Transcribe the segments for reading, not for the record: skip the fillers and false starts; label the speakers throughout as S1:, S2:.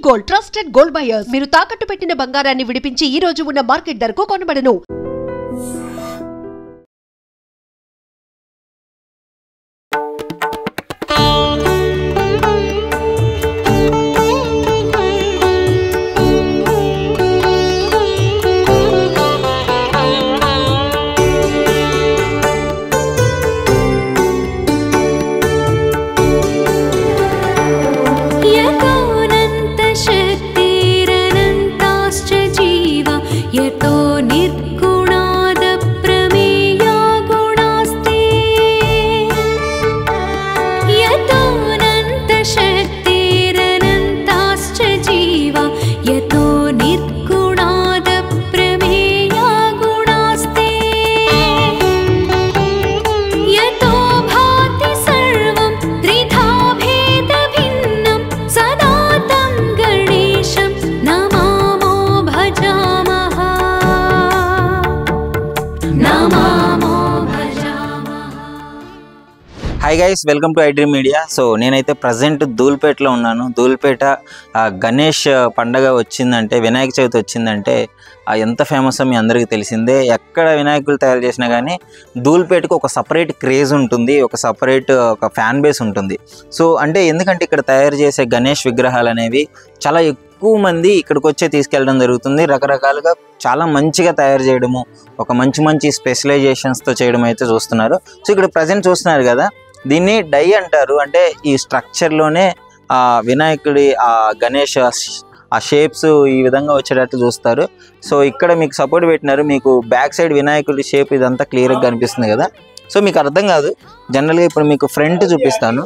S1: Gold trusted gold buyers. మీరు తాకట్టు పెట్టిన బంగారాన్ని విడిపించి ఈ రోజు ఉన్న మార్కెట్ ధరకు కొనబడను.
S2: Hi guys, welcome to iDream media. So నేనైతే ప్రజెంట్ ధూల్పేటలో ఉన్నాను. ధూల్పేట గణేష్ పండగ వచ్చిందంటే, వినాయక చవితి వచ్చిందంటే ఎంత ఫేమస్ మీ అందరికీ తెలిసిందే. ఎక్కడ వినాయకులు తయారు చేసినా కానీ ధూల్పేటకు ఒక సపరేట్ క్రేజ్ ఉంటుంది, ఒక సపరేట్ ఒక ఫ్యాన్ బేస్ ఉంటుంది. సో అంటే ఎందుకంటే ఇక్కడ తయారు చేసే గణేష్ విగ్రహాలు అనేవి చాలా ఎక్కువ మంది ఇక్కడికి వచ్చే తీసుకెళ్ళడం జరుగుతుంది. రకరకాలుగా చాలా మంచిగా తయారు చేయడము, ఒక మంచి స్పెషలైజేషన్స్తో చేయడం అయితే చూస్తున్నారు. సో ఇక్కడ ప్రజెంట్ చూస్తున్నారు కదా, దీన్ని డై అంటారు. అంటే ఈ స్ట్రక్చర్లోనే ఆ వినాయకుడి ఆ గణేష్ ఆ షేప్స్ ఈ విధంగా వచ్చేటట్టు చూస్తారు. సో ఇక్కడ మీకు సపోర్ట్ పెట్టినారు, మీకు బ్యాక్ సైడ్ వినాయకుడి షేప్ ఇదంతా క్లియర్గా కనిపిస్తుంది కదా. సో మీకు అర్థం కాదు, జనరల్గా ఇప్పుడు మీకు ఫ్రంట్ చూపిస్తాను,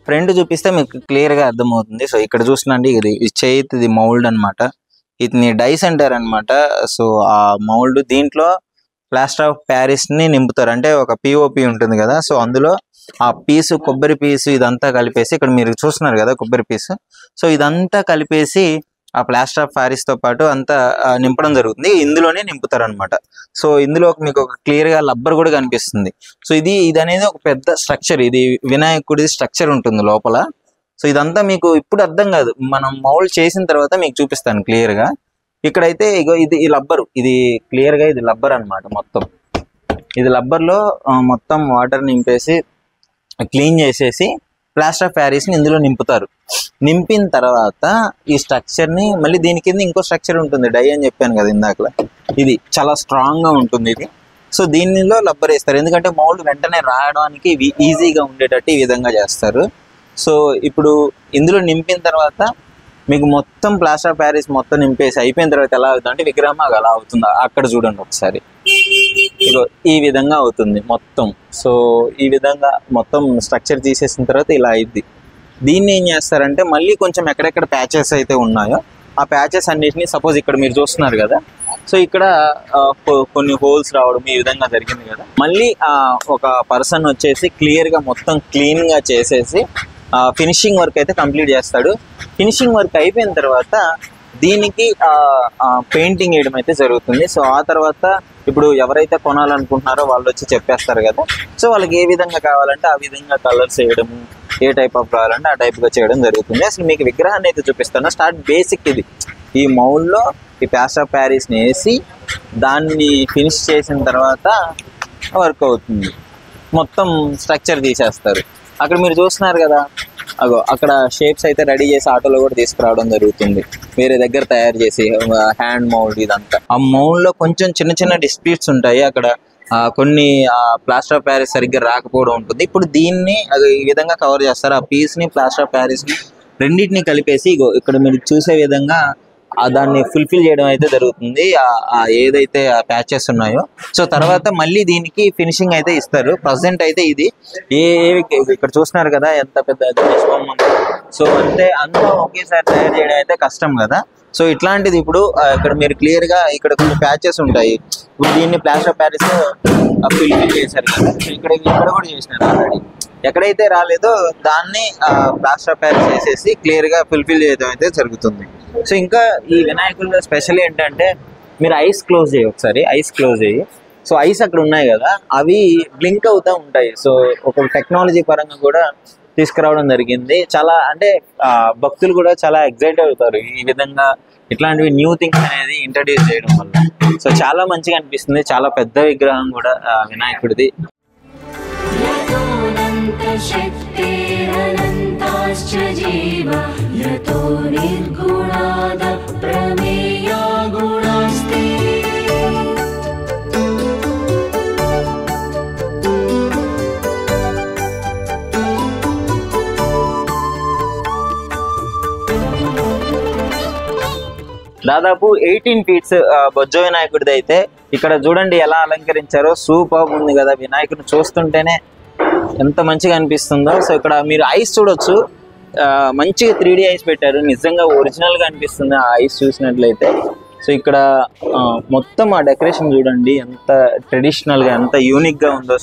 S2: ఫ్రంట్ చూపిస్తే మీకు క్లియర్గా అర్థమవుతుంది. సో ఇక్కడ చూసినండి, ఇది చేతిది మౌల్డ్ అనమాట, ఇది డైస్ అంటారు అనమాట. సో ఆ మౌల్డ్ దీంట్లో ప్లాస్టర్ ఆఫ్ ప్యారిస్ని నింపుతారు. అంటే ఒక పిఓపి ఉంటుంది కదా, సో అందులో ఆ పీసు కొబ్బరి పీసు ఇదంతా కలిపేసి, ఇక్కడ మీరు చూస్తున్నారు కదా కొబ్బరి పీసు, సో ఇదంతా కలిపేసి ఆ ప్లాస్టర్ ఆఫ్ ప్యారిస్తో పాటు అంతా నింపడం జరుగుతుంది. ఇందులోనే నింపుతారు అనమాట. సో ఇందులో మీకు ఒక క్లియర్గా లబ్బర్ కూడా కనిపిస్తుంది. సో ఇది అనేది ఒక పెద్ద స్ట్రక్చర్, ఇది వినాయకుడి స్ట్రక్చర్ ఉంటుంది లోపల. సో ఇదంతా మీకు ఇప్పుడు అర్థం కాదు, మనం మౌల్డ్ చేసిన తర్వాత మీకు చూపిస్తాను క్లియర్గా. ఇక్కడైతే ఇగో ఇది ఈ లబ్బరు, ఇది క్లియర్గా ఇది లబ్బర్ అనమాట. మొత్తం ఇది లబ్బర్లో మొత్తం వాటర్ నింపేసి క్లీన్ చేసేసి ప్లాస్టర్ ఆఫ్ ప్యారిస్ని ఇందులో నింపుతారు. నింపిన తర్వాత ఈ స్ట్రక్చర్ని మళ్ళీ దీని కింద ఇంకో స్ట్రక్చర్ ఉంటుంది, డై అని చెప్పాను కదా ఇందాకలా, ఇది చాలా స్ట్రాంగ్గా ఉంటుంది ఇది. సో దీనిలో లబ్బర్ వేస్తారు, ఎందుకంటే మౌల్డ్ వెంటనే రావడానికి ఈజీగా ఉండేటట్టు ఈ విధంగా చేస్తారు. సో ఇప్పుడు ఇందులో నింపిన తర్వాత మీకు మొత్తం ప్లాస్టర్ ఆఫ్ ప్యారిస్ మొత్తం నింపేసి అయిపోయిన తర్వాత ఎలా అవుతుంది అంటే విగ్రహం అలా అవుతుంది. అక్కడ చూడండి ఒకసారి, ఇగో ఈ విధంగా అవుతుంది మొత్తం. సో ఈ విధంగా మొత్తం స్ట్రక్చర్ తీసేసిన తర్వాత ఇలా అయింది. దీన్ని ఏం చేస్తారంటే మళ్ళీ కొంచెం ఎక్కడెక్కడ ప్యాచెస్ అయితే ఉన్నాయో ఆ ప్యాచెస్ అన్నిటిని, సపోజ్ ఇక్కడ మీరు చూస్తున్నారు కదా, సో ఇక్కడ కొన్ని హోల్స్ రావడం ఈ విధంగా జరిగింది కదా, మళ్ళీ ఒక పర్సన్ వచ్చేసి క్లియర్గా మొత్తం క్లీన్గా చేసేసి ఫినిషింగ్ వర్క్ అయితే కంప్లీట్ చేస్తాడు. ఫినిషింగ్ వర్క్ అయిపోయిన తర్వాత దీనికి పెయింటింగ్ వేయడం అయితే జరుగుతుంది. సో ఆ తర్వాత ఇప్పుడు ఎవరైతే కొనాలనుకుంటున్నారో వాళ్ళు వచ్చి చెప్పేస్తారు కదా, సో వాళ్ళకి ఏ విధంగా కావాలంటే ఆ విధంగా కలర్స్ వేయడము, ఏ టైప్ ఆఫ్ కావాలంటే ఆ టైప్గా చేయడం జరుగుతుంది. అసలు మీకు విగ్రహాన్ని అయితే చూపిస్తాను. స్టార్ట్ బేసిక్ ఇది, ఈ మౌల్డ్లో ఈ ప్లాస్టర్ ఆఫ్ ప్యారిస్ని వేసి దాన్ని ఫినిష్ చేసిన తర్వాత వర్క్ అవుతుంది. మొత్తం స్ట్రక్చర్ తీసేస్తారు. అక్కడ మీరు చూస్తున్నారు కదా, అగో అక్కడ షేప్స్ అయితే రెడీ చేసి ఆటోలో కూడా తీసుకురావడం జరుగుతుంది, వేరే దగ్గర తయారు చేసి హ్యాండ్ మౌల్డ్ ఇదంతా. ఆ మౌల్డ్లో కొంచెం చిన్న డిస్ప్యూట్స్ ఉంటాయి, అక్కడ కొన్ని ప్లాస్టర్ ఆఫ్ ప్యారిస్ సరిగ్గా రాకపోవడం ఉంటుంది. ఇప్పుడు దీన్ని ఈ విధంగా కవర్ చేస్తారు. ఆ పీస్ని ప్లాస్టర్ ఆఫ్ ప్యారిస్ని రెండింటిని కలిపేసి ఇగో ఇక్కడ మీరు చూసే విధంగా దాన్ని ఫుల్ఫిల్ చేయడం అయితే జరుగుతుంది, ఏదైతే ఆ ప్యాచెస్ ఉన్నాయో. సో తర్వాత మళ్ళీ దీనికి ఫినిషింగ్ అయితే ఇస్తారు. ప్రజెంట్ అయితే ఇది ఇక్కడ చూస్తున్నారు కదా ఎంత పెద్ద గణేష్ బొమ్మ. సో అంటే అంతా ఒకేసారి తయారు చేయడం అయితే కష్టం కదా. సో ఇట్లాంటిది ఇప్పుడు ఇక్కడ మీరు క్లియర్గా ఇక్కడ కొన్ని ప్యాచెస్ ఉంటాయి. ఇప్పుడు దీన్ని ప్లాస్టర్ ఆఫ్ ప్యారిస్ ఫుల్ఫిల్ చేశారు కదా, సో ఇక్కడ కూడా చేసినారు ఆల్రెడీ. ఎక్కడైతే రాలేదో దాన్ని ప్లాస్టర్ ఆఫ్ ప్యారిస్ వేసేసి క్లియర్గా ఫుల్ఫిల్ చేయడం అయితే జరుగుతుంది. సో ఇంకా ఈ వినాయకుల్లో స్పెషల్ ఏంటంటే మీరు ఐస్ క్లోజ్ చేయి, ఒకసారి ఐస్ క్లోజ్ చేయి. సో ఐస్ అక్కడ ఉన్నాయి కదా, అవి బ్లింక్ అవుతూ ఉంటాయి. సో ఒక టెక్నాలజీ పరంగా కూడా తీసుకురావడం జరిగింది. చాలా అంటే భక్తులు కూడా చాలా ఎక్సైట్ అవుతారు ఈ విధంగా ఇట్లాంటివి న్యూ థింగ్స్ అనేది ఇంట్రడ్యూస్ చేయడం వల్ల. సో చాలా మంచిగా అనిపిస్తుంది. చాలా పెద్ద విగ్రహం కూడా వినాయకుడిది. దాదాపు 18 ఫీట్స్ బొజ్జ వినాయకుడిది అయితే ఇక్కడ చూడండి ఎలా అలంకరించారో, సూపర్ ఉంది కదా. వినాయకుడిని చూస్తుంటేనే ఎంత మంచిగా అనిపిస్తుందో. సో ఇక్కడ మీరు ఐస్ చూడొచ్చు, మంచిగా 3D ఐస్ పెట్టారు. నిజంగా ఒరిజినల్ గా అనిపిస్తుంది ఆ ఐస్ చూసినట్లయితే. సో ఇక్కడ మొత్తం ఆ డెకరేషన్ చూడండి ఎంత ట్రెడిషనల్ గా, ఎంత యూనిక్ గా ఉందో,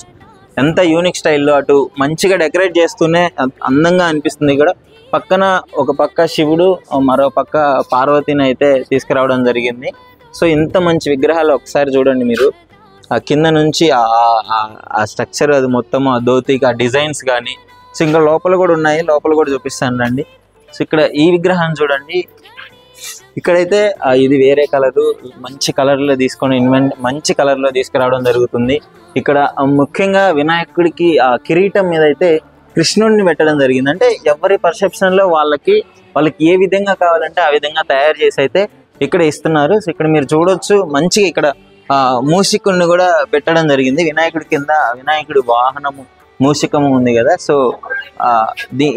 S2: ఎంత యూనిక్ స్టైల్లో అటు మంచిగా డెకరేట్ చేస్తూనే అందంగా అనిపిస్తుంది. ఇక్కడ పక్కన ఒక పక్క శివుడు, మరో పక్క పార్వతిని అయితే తీసుకురావడం జరిగింది. సో ఇంత మంచి విగ్రహాలు ఒకసారి చూడండి మీరు. ఆ కింద నుంచి ఆ స్ట్రక్చర్, అది మొత్తం ఆ ధోతికి ఆ డిజైన్స్ కానీ. సో ఇంకా లోపల కూడా ఉన్నాయి, లోపల కూడా చూపిస్తాను రండి. సో ఇక్కడ ఈ విగ్రహాన్ని చూడండి. ఇక్కడైతే ఇది వేరే కలరు, మంచి కలర్లో తీసుకొని మంచి కలర్లో తీసుకురావడం జరుగుతుంది. ఇక్కడ ముఖ్యంగా వినాయకుడికి ఆ కిరీటం మీద అయితే కృష్ణుడిని పెట్టడం జరిగింది. అంటే ఎవరి పర్సెప్షన్లో వాళ్ళకి ఏ విధంగా కావాలంటే ఆ విధంగా తయారు చేసి అయితే ఇక్కడ ఇస్తున్నారు. సో ఇక్కడ మీరు చూడొచ్చు మంచిగా ఇక్కడ మూషికుడిని కూడా పెట్టడం జరిగింది. వినాయకుడి కింద వినాయకుడి వాహనము మూషికము ఉంది కదా. సో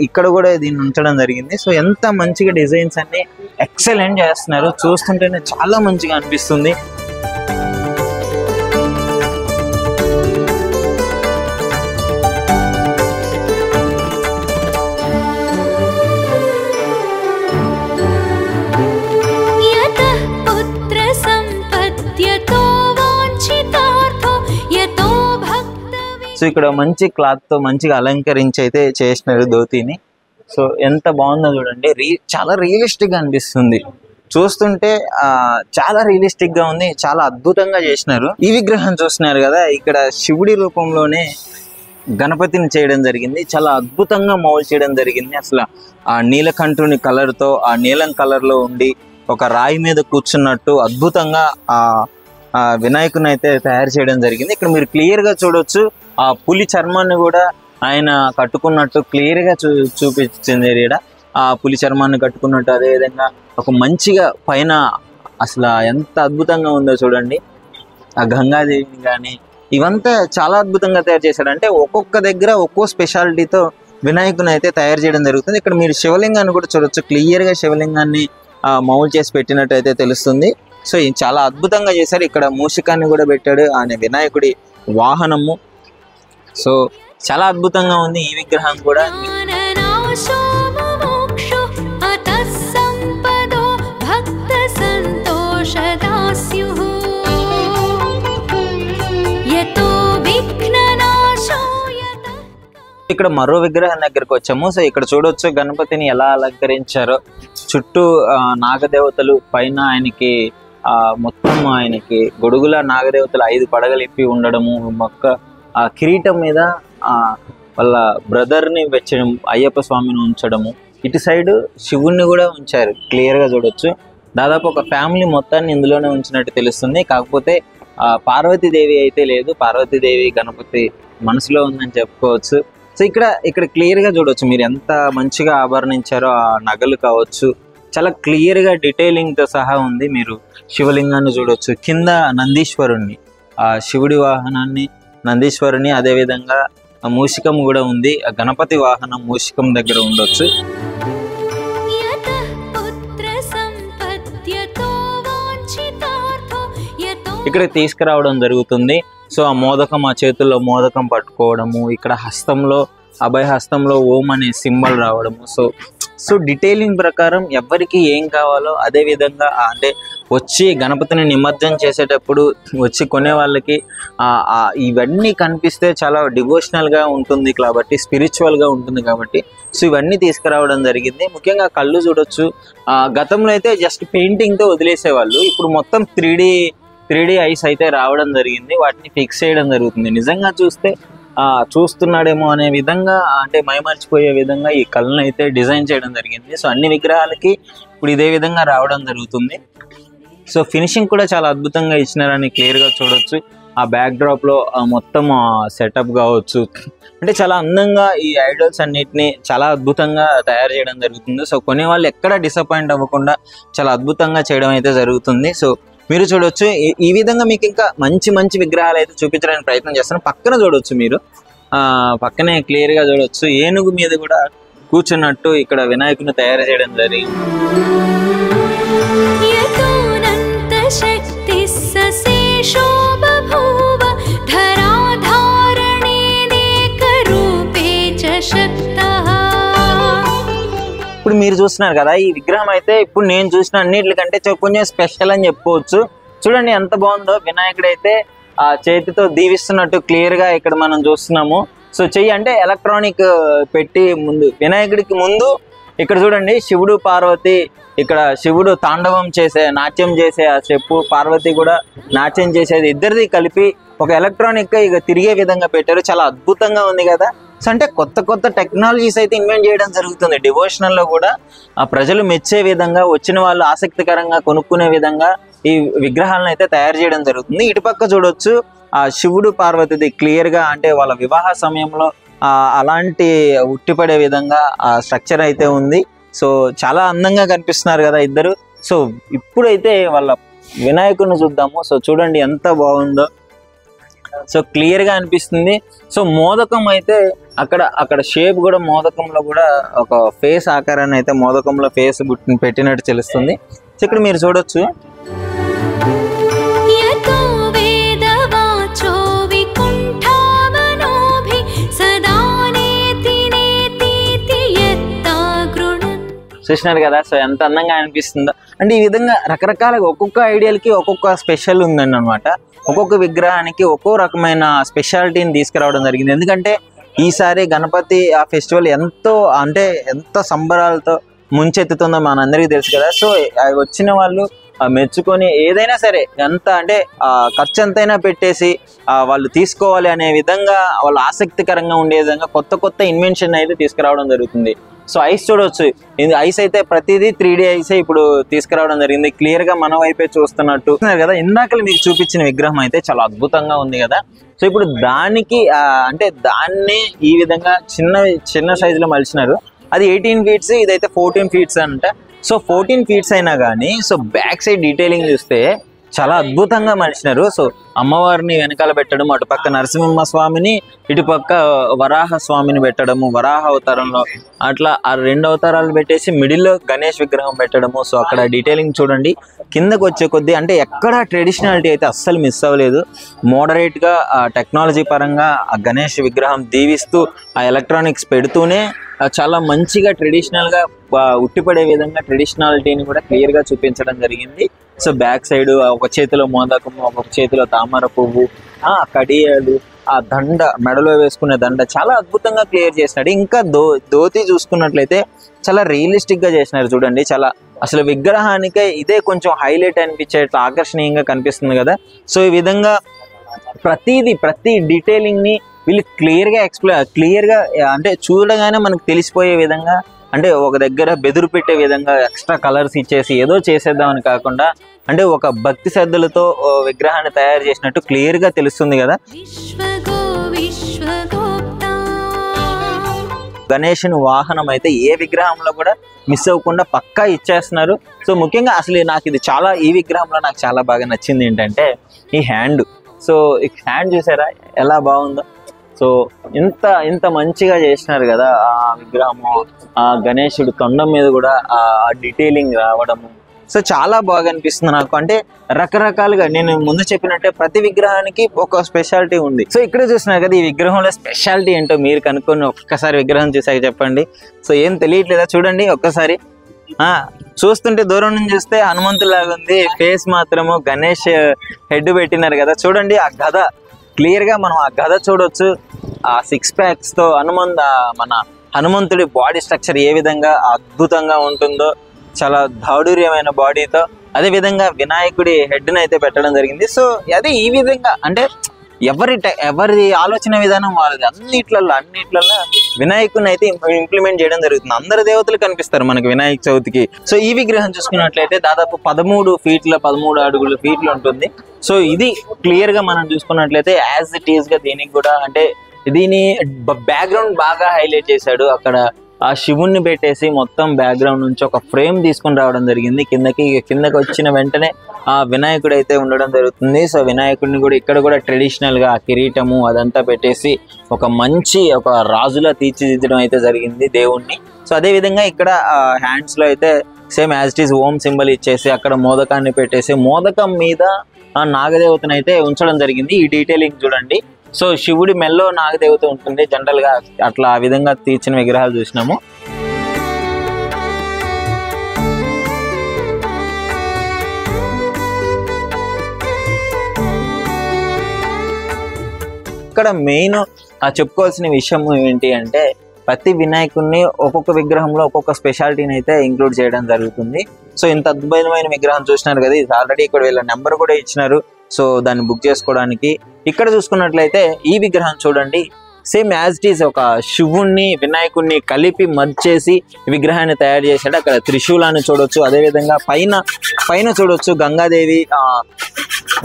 S2: ఇక్కడ కూడా దీన్ని ఉంచడం జరిగింది. సో ఎంత మంచిగా డిజైన్స్ అన్ని ఎక్సలెంట్ చేస్తున్నారు. చూస్తుంటేనే చాలా మంచిగా అనిపిస్తుంది. సో ఇక్కడ మంచి క్లాత్ తో మంచిగా అలంకరించి అయితే చేసినారు ధోతిని. సో ఎంత బాగుందో చూడండి. చాలా రియలిస్టిక్ గా అనిపిస్తుంది చూస్తుంటే. చాలా రియలిస్టిక్ గా ఉంది, చాలా అద్భుతంగా చేసినారు. ఈ విగ్రహం చూస్తున్నారు కదా, ఇక్కడ శివుడి రూపంలోనే గణపతిని చేయడం జరిగింది. చాలా అద్భుతంగా మౌల్డ్ చేయడం జరిగింది. అసలు ఆ నీలకంఠుని కలర్ తో, ఆ నీలం కలర్ లో ఉండి ఒక రాయి మీద కూర్చున్నట్టు అద్భుతంగా ఆ వినాయకుని అయితే తయారు చేయడం జరిగింది. ఇక్కడ మీరు క్లియర్ గా చూడొచ్చు, ఆ పులి చర్మాన్ని కూడా ఆయన కట్టుకున్నట్టు క్లియర్ గా చూపించింది. ఇక్కడ ఆ పులి చర్మాన్ని కట్టుకున్నట్టు, అదేవిధంగా ఒక మంచిగా పైన అసలు ఎంత అద్భుతంగా ఉందో చూడండి. ఆ గంగాదేవిని కానీ ఇవంతా చాలా అద్భుతంగా తయారు చేశాడు. అంటే ఒక్కొక్క దగ్గర ఒక్కో స్పెషాలిటీతో వినాయకుని అయితే తయారు చేయడం జరుగుతుంది. ఇక్కడ మీరు శివలింగాన్ని కూడా చూడొచ్చు, క్లియర్ గా శివలింగాన్ని మౌల్డ్ చేసి పెట్టినట్టు అయితే తెలుస్తుంది. సో చాలా అద్భుతంగా చేశారు. ఇక్కడ మూషికాన్ని కూడా పెట్టాడు, ఆయన వినాయకుడి వాహనము. సో చాలా అద్భుతంగా ఉంది ఈ విగ్రహం కూడా. ఇక్కడ మరో విగ్రహం దగ్గరకు వచ్చాము. సో ఇక్కడ చూడొచ్చు గణపతిని ఎలా అలంకరించారో. చుట్టూ నాగదేవతలు, పైన ఆయనకి మొత్తం ఆయనకి గొడుగుల నాగదేవతలు 5 పడగలు ఇప్పి ఉండడము, మొక్క ఆ కిరీటం మీద వాళ్ళ బ్రదర్ని వెచ్చడం, అయ్యప్ప స్వామిని ఉంచడము. ఇటు సైడ్ శివుణ్ణి కూడా ఉంచారు, క్లియర్ గా చూడొచ్చు. దాదాపు ఒక ఫ్యామిలీ మొత్తాన్ని ఇందులోనే ఉంచినట్టు తెలుస్తుంది. కాకపోతే పార్వతీదేవి అయితే లేదు. పార్వతీదేవి గణపతి మనసులో ఉందని చెప్పుకోవచ్చు. సో ఇక్కడ క్లియర్ గా చూడొచ్చు మీరు ఎంత మంచిగా ఆభరణించారో. ఆ నగలు కావచ్చు చాలా క్లియర్ గా డీటెయిలింగ్ తో సహా ఉంది. మీరు శివలింగాన్ని చూడొచ్చు, కింద నందీశ్వరుణ్ణి, ఆ శివుడి వాహనాన్ని, నందీశ్వరుని, అదే విధంగా మూషికం కూడా ఉంది. ఆ గణపతి వాహనం మూషికం దగ్గర ఉండొచ్చు. ఇక్కడ తీసుకురావడం జరుగుతుంది. సో ఆ మోదకం, ఆ చేతుల్లో మోదకం పట్టుకోవడము, ఇక్కడ హస్తంలో అభయ హస్తంలో ఓం అనే సింబల్ రావడము. సో డీటెయిలింగ్ ప్రకారం ఎవరికి ఏం కావాలో అదే విధంగా, అంటే వచ్చి గణపతిని నిమజ్జనం చేసేటప్పుడు వచ్చి కొనే వాళ్ళకి ఇవన్నీ కనిపిస్తే చాలా డివోషనల్గా ఉంటుంది కాబట్టి, స్పిరిచువల్గా ఉంటుంది కాబట్టి సో ఇవన్నీ తీసుకురావడం జరిగింది. ముఖ్యంగా కళ్ళు చూడొచ్చు. గతంలో అయితే జస్ట్ పెయింటింగ్తో వదిలేసేవాళ్ళు, ఇప్పుడు మొత్తం 3D ఐస్ అయితే రావడం జరిగింది. వాటిని ఫిక్స్ చేయడం జరుగుతుంది. నిజంగా చూస్తే చూస్తున్నాడేమో అనే విధంగా, అంటే మైమర్చిపోయే విధంగా ఈ కళ్ళను అయితే డిజైన్ చేయడం జరిగింది. సో అన్ని విగ్రహాలకి ఇప్పుడు ఇదే విధంగా రావడం జరుగుతుంది. సో ఫినిషింగ్ కూడా చాలా అద్భుతంగా ఇచ్చినారని క్లియర్గా చూడొచ్చు. ఆ బ్యాక్ డ్రాప్ లో మొత్తం సెటప్ కావచ్చు, అంటే చాలా అందంగా ఈ ఐడల్స్ అన్నిటిని చాలా అద్భుతంగా తయారు చేయడం జరుగుతుంది. సో కొనే వాళ్ళు ఎక్కడ డిసప్పాయింట్ అవ్వకుండా చాలా అద్భుతంగా చేయడం అయితే జరుగుతుంది. సో మీరు చూడొచ్చు, ఈ విధంగా మీకు ఇంకా మంచి మంచి విగ్రహాలు అయితే చూపించడానికి ప్రయత్నం చేస్తాను. పక్కన చూడొచ్చు, మీరు పక్కనే క్లియర్ గా చూడొచ్చు, ఏనుగు మీద కూడా కూర్చున్నట్టు ఇక్కడ వినాయకుని తయారు చేయడం జరిగింది. ఇప్పుడు మీరు చూస్తున్నారు కదా, ఈ విగ్రహం అయితే ఇప్పుడు నేను చూసిన అన్నిటికంటే కొంచెం స్పెషల్ అని చెప్పుకోవచ్చు. చూడండి ఎంత బాగుందో. వినాయకుడు అయితే ఆ చేతితో దీవిస్తున్నట్టు క్లియర్ గా ఇక్కడ మనం చూస్తున్నాము. సో చెయ్యి అంటే ఎలక్ట్రానిక్ పెట్టి ముందు, వినాయకుడికి ముందు ఇక్కడ చూడండి శివుడు పార్వతి, ఇక్కడ శివుడు తాండవం చేసే, నాట్యం చేసే ఆ స్టెప్, పార్వతి కూడా నాట్యం చేసేది, ఇద్దరిది కలిపి ఒక ఎలక్ట్రానిక్ గా ఇక తిరిగే విధంగా పెట్టారు. చాలా అద్భుతంగా ఉంది కదా. సో అంటే కొత్త కొత్త టెక్నాలజీస్ అయితే ఇన్వెంట్ చేయడం జరుగుతుంది. డివోషనల్ లో కూడా ఆ ప్రజలు మెచ్చే విధంగా, వచ్చిన వాళ్ళు ఆసక్తికరంగా కొనుక్కునే విధంగా ఈ విగ్రహాలను అయితే తయారు చేయడం జరుగుతుంది. ఇటుపక్క చూడొచ్చు ఆ శివుడు పార్వతిది క్లియర్ గా, అంటే వాళ్ళ వివాహ సమయంలో అలాంటి ఉట్టిపడే విధంగా ఆ స్ట్రక్చర్ అయితే ఉంది. సో చాలా అందంగా కనిపిస్తున్నారు కదా ఇద్దరు. సో ఇప్పుడైతే వాళ్ళ వినాయకుడిని చూద్దాము. సో చూడండి ఎంత బాగుందో. సో క్లియర్ గా అనిపిస్తుంది. సో మోదకం అయితే అక్కడ షేప్ కూడా మోదకంలో కూడా ఒక ఫేస్ ఆకారాన్ని అయితే మోదకంలో ఫేస్ పెట్టినట్టు తెలుస్తుంది. సో ఇక్కడ మీరు చూడొచ్చు, చూసినారు కదా. సో ఎంత అందంగా అనిపిస్తుందో. అంటే ఈ విధంగా రకరకాలుగా ఒక్కొక్క ఐడియాలకి ఒక్కొక్క స్పెషల్ ఉందండి అనమాట. ఒక్కొక్క విగ్రహానికి ఒక్కో రకమైన స్పెషాలిటీని తీసుకురావడం జరిగింది. ఎందుకంటే ఈసారి గణపతి ఆ ఫెస్టివల్ ఎంత సంబరాలతో ముంచెత్తుతుందో మనందరికీ తెలుసు కదా. సో వచ్చిన వాళ్ళు మెచ్చుకొని ఏదైనా సరే ఎంత అంటే ఖర్చు ఎంతైనా పెట్టేసి వాళ్ళు తీసుకోవాలి అనే విధంగా, వాళ్ళు ఆసక్తికరంగా ఉండే విధంగా కొత్త కొత్త ఇన్వెన్షన్ అయితే తీసుకురావడం జరుగుతుంది. సో ఐస్ చూడవచ్చు, ఐస్ అయితే ప్రతిదీ 3D ఐసే ఇప్పుడు తీసుకురావడం జరిగింది. క్లియర్ గా మన వైపే చూస్తున్నట్టు కదా. ఇందాక మీకు చూపించిన విగ్రహం అయితే చాలా అద్భుతంగా ఉంది కదా. సో ఇప్పుడు దానికి దాన్ని ఈ విధంగా చిన్న సైజులో మలిచినారు. అది 18 ఫీట్స్, ఇదైతే 14 ఫీట్స్ అంట. సో 14 ఫీట్స్ అయినా కానీ సో బ్యాక్ సైడ్ డీటెయిలింగ్ చూస్తే చాలా అద్భుతంగా మలిచినారు. సో అమ్మవారిని వెనకాల పెట్టడం, అటుపక్క నరసింహ స్వామిని, ఇటుపక్క వరాహ స్వామిని పెట్టడము, వరాహ అవతారంలో అట్లా ఆ 2 అవతారాలు పెట్టేసి మిడిల్లో గణేష్ విగ్రహం పెట్టడము. సో అక్కడ డీటెయిలింగ్ చూడండి. కిందకు వచ్చే కొద్దీ అంటే ఎక్కడ ట్రెడిషనాలిటీ అయితే అస్సలు మిస్ అవ్వలేదు. మోడరేట్ గా టెక్నాలజీ పరంగా ఆ గణేష్ విగ్రహం దీవిస్తూ ఆ ఎలక్ట్రానిక్స్ పెడుతూనే చాలా మంచిగా ట్రెడిషనల్ గా ఉట్టిపడే విధంగా ట్రెడిషనాలిటీని కూడా క్లియర్ గా చూపించడం జరిగింది. సో బ్యాక్ సైడ్ ఒక చేతిలో మోదకము, ఒక చేతిలో తామర పువ్వు, కడియాలు, ఆ దండ, మెడలో వేసుకునే దండ చాలా అద్భుతంగా క్లియర్ చేసినాడు. ఇంకా ధోతి చూసుకున్నట్లయితే చాలా రియలిస్టిక్ గా చేసినారు. చూడండి, చాలా అసలు విగ్రహానికే ఇదే కొంచెం హైలైట్ అనిపించేట్టు ఆకర్షణీయంగా కనిపిస్తుంది కదా. సో ఈ విధంగా ప్రతి డీటెయిలింగ్ ని వీళ్ళు క్లియర్ గా అంటే చూడగానే మనకు తెలిసిపోయే విధంగా, అంటే ఒక దగ్గర బెదురు పెట్టే విధంగా ఎక్స్ట్రా కలర్స్ ఇచ్చేసి ఏదో చేసేద్దామని కాకుండా, అంటే ఒక భక్తి శ్రద్ధలతో విగ్రహాన్ని తయారు చేసినట్టు క్లియర్ గా తెలుస్తుంది కదా. గణేషుని వాహనం అయితే ఏ విగ్రహంలో కూడా మిస్ అవ్వకుండా పక్కా ఇచ్చేస్తున్నారు. సో ముఖ్యంగా అసలు నాకు ఇది ఈ విగ్రహంలో నాకు చాలా బాగా నచ్చింది ఏంటంటే ఈ హ్యాండ్. సో ఈ హ్యాండ్ చూసారా ఎలా బాగుందో. సో ఇంత మంచిగా చేసినారు కదా ఆ విగ్రహము. ఆ గణేశుడు తొండం మీద కూడా ఆ డీటెయిలింగ్ రావడము. సో చాలా బాగా అనిపిస్తుంది నాకు. అంటే రకరకాలుగా నేను ముందు చెప్పినట్టే ప్రతి విగ్రహానికి ఒక స్పెషాలిటీ ఉంది. సో ఇక్కడ చూసినారు కదా, ఈ విగ్రహంలో స్పెషాలిటీ ఏంటో మీరు కనుక్కొని ఒక్కసారి విగ్రహం చూసాక చెప్పండి. సో ఏం తెలియట్లేదా? చూడండి ఒక్కసారి. చూస్తుంటే దూరం నుంచి చూస్తే హనుమంతులాగా ఉంది, ఫేస్ మాత్రము గణేష్ హెడ్ పెట్టినారు కదా. చూడండి ఆ గద, క్లియర్ గా మనం ఆ గద చూడొచ్చు. ఆ 6 ప్యాక్స్ తో మన హనుమంతుడి బాడీ స్ట్రక్చర్ ఏ విధంగా అద్భుతంగా ఉంటుందో, చాలా దాడుర్యమైన బాడీతో. అదే విధంగా వినాయకుడి హెడ్ ని అయితే పెట్టడం జరిగింది. సో అదే ఈ విధంగా అంటే ఎవరి ఆలోచన విధానం వాళ్ళది. అన్నిట్లలో వినాయకుని అయితే ఇంప్లిమెంట్ చేయడం జరుగుతుంది. అందరు దేవతలు కనిపిస్తారు మనకి వినాయక చవితికి. సో ఈ విగ్రహం చూసుకున్నట్లయితే దాదాపు 13 ఫీట్ల 13 అడుగుల ఫీట్లు ఉంటుంది. సో ఇది క్లియర్ గా మనం చూసుకున్నట్లయితే యాజ్ ఇట్ ఈస్ గా దీనికి కూడా అంటే దీని బ్యాక్గ్రౌండ్ బాగా హైలైట్ చేశాడు. అక్కడ ఆ శివుణ్ణి పెట్టేసి మొత్తం బ్యాక్గ్రౌండ్ నుంచి ఒక ఫ్రేమ్ తీసుకుని రావడం జరిగింది. కిందకి వచ్చిన వెంటనే ఆ వినాయకుడు అయితే ఉండడం జరుగుతుంది. సో వినాయకుడిని కూడా ఇక్కడ కూడా ట్రెడిషనల్ గా కిరీటము అదంతా పెట్టేసి ఒక రాజులా తీర్చిదిద్దడం అయితే జరిగింది దేవుణ్ణి. సో అదే విధంగా ఇక్కడ హ్యాండ్స్ లో అయితే same as it is Om symbol ఇచ్చేసి అక్కడ మోదకాన్ని పెట్టేసి మోదకం మీద ఆ నాగదేవతను అయితే ఉంచడం జరిగింది. ఈ డీటెయిలింగ్ చూడండి. సో శివుడి మెల్లో నాగదేవత ఉంటుంది. జనరల్ గా అట్లా ఆ విధంగా తీర్చిన విగ్రహాలు చూసినాము. ఇక్కడ మెయిన్ చెప్పుకోవాల్సిన విషయం ఏంటి అంటే ప్రతి వినాయకుడిని ఒక్కొక్క విగ్రహంలో ఒక్కొక్క స్పెషాలిటీని అయితే ఇంక్లూడ్ చేయడం జరుగుతుంది. సో ఇంత అద్భుతమైన విగ్రహం చూసినారు కదా, ఇది ఆల్రెడీ ఇక్కడ వీళ్ళ నెంబర్ కూడా ఇచ్చినారు. సో దాన్ని బుక్ చేసుకోవడానికి ఇక్కడ చూసుకున్నట్లయితే ఈ విగ్రహం చూడండి. సేమ్ యాజ్ ఇట్ ఈస్ ఒక శివుణ్ణి వినాయకుడిని కలిపి మర్జ్ చేసి విగ్రహాన్ని తయారు చేశాడు. అక్కడ త్రిశూలాన్ని చూడొచ్చు. అదేవిధంగా పైన చూడొచ్చు గంగాదేవి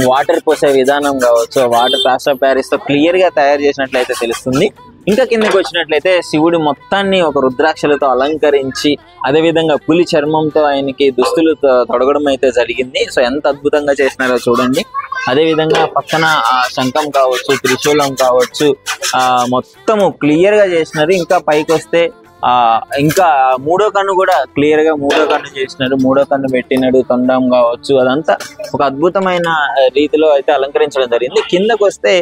S2: వాటర్ పోసే విధానం కావచ్చు, వాటర్ ప్లాస్టర్ ఆఫ్ ప్యారిస్ తో క్లియర్ గా తయారు చేసినట్లయితే తెలుస్తుంది. ఇంకా కిందకి వచ్చినట్లయితే శివుడి మొత్తాన్ని ఒక రుద్రాక్షలతో అలంకరించి అదేవిధంగా పులి చర్మంతో ఆయనకి దుస్తులు తొడగడం అయితే జరిగింది. సో ఎంత అద్భుతంగా చేసినారో చూడండి. అదేవిధంగా పక్కన శంఖం కావచ్చు, త్రిశూలం కావచ్చు, మొత్తము క్లియర్ గా చేసినారు. ఇంకా పైకి వస్తే ఇంకా మూడో కన్ను కూడా క్లియర్ గా చేసినారు. మూడో కన్ను పెట్టినాడు, తొండం కావచ్చు, అదంతా ఒక అద్భుతమైన రీతిలో అయితే అలంకరించడం జరిగింది. కిందకు వస్తే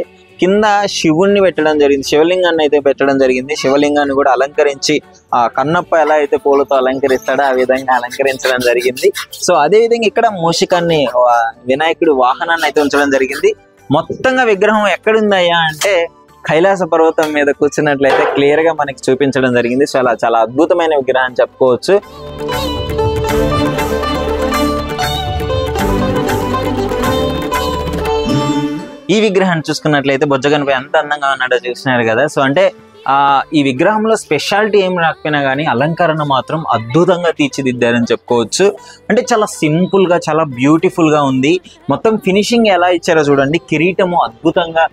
S2: కింద శివుణ్ణి పెట్టడం జరిగింది, శివలింగాన్ని అయితే పెట్టడం జరిగింది. శివలింగాన్ని కూడా అలంకరించి ఆ కన్నప్ప ఎలా అయితే పూలతో అలంకరిస్తాడో ఆ విధంగా అలంకరించడం జరిగింది. సో అదే విధంగా ఇక్కడ మూషికాన్ని వినాయకుడి వాహనాన్ని అయితే ఉంచడం జరిగింది. మొత్తంగా విగ్రహం ఎక్కడుందయ్యా అంటే కైలాస పర్వతం మీద కూర్చున్నట్లయితే క్లియర్ గా మనకి చూపించడం జరిగింది. చాలా అద్భుతమైన విగ్రహం అని చెప్పుకోవచ్చు. ఈ విగ్రహాన్ని చూసుకున్నట్లయితే బొజ్జగనపై ఎంత అందంగా ఉన్నాడో చూసినారు కదా. సో అంటే ఈ విగ్రహంలో స్పెషాలిటీ ఏం రాకపోయినా కానీ అలంకరణ మాత్రం అద్భుతంగా తీర్చిదిద్దారని చెప్పుకోవచ్చు. అంటే చాలా సింపుల్ గా చాలా బ్యూటిఫుల్ గా ఉంది. మొత్తం ఫినిషింగ్ ఎలా ఇచ్చారో చూడండి. కిరీటము అద్భుతంగా